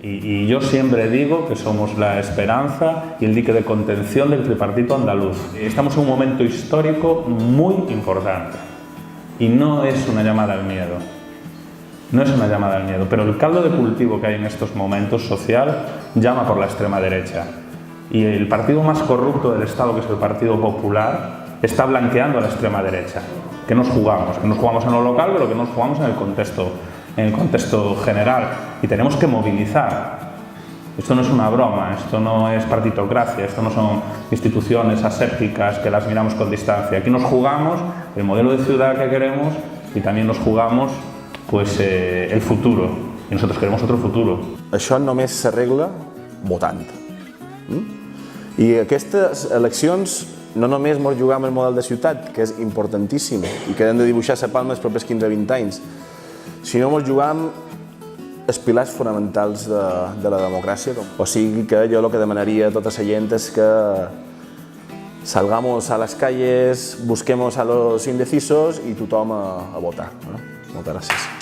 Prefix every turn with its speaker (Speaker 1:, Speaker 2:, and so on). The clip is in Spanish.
Speaker 1: Y yo siempre digo que somos la esperanza y el dique de contención del tripartito andaluz. Estamos en un momento histórico muy importante y no es una llamada al miedo. No es una llamada al miedo, pero el caldo de cultivo que hay en estos momentos social llama por la extrema derecha. Y el partido más corrupto del Estado, que es el Partido Popular, está blanqueando a la extrema derecha. ¿Qué nos jugamos? Que nos jugamos en lo local, pero que nos jugamos en el contexto general. Y tenemos que movilizar. Esto no es una broma, esto no es partitocracia, esto no son instituciones asépticas que las miramos con distancia. Aquí nos jugamos el modelo de ciudad que queremos y también nos jugamos pues, el futuro. I nosaltres queremos otro futuro.
Speaker 2: Això només s'arregla votant. I aquestes eleccions no només ens juguem el model de ciutat, que és importantíssim i que hem de dibuixar la palma els propers 15-20 anys, sinó ens juguem els pilars fonamentals de la democràcia. O sigui que jo el que demanaria a tota la gent és que salgamos a les calles, busquemos a los indecisos i tothom a votar. Moltes gràcies.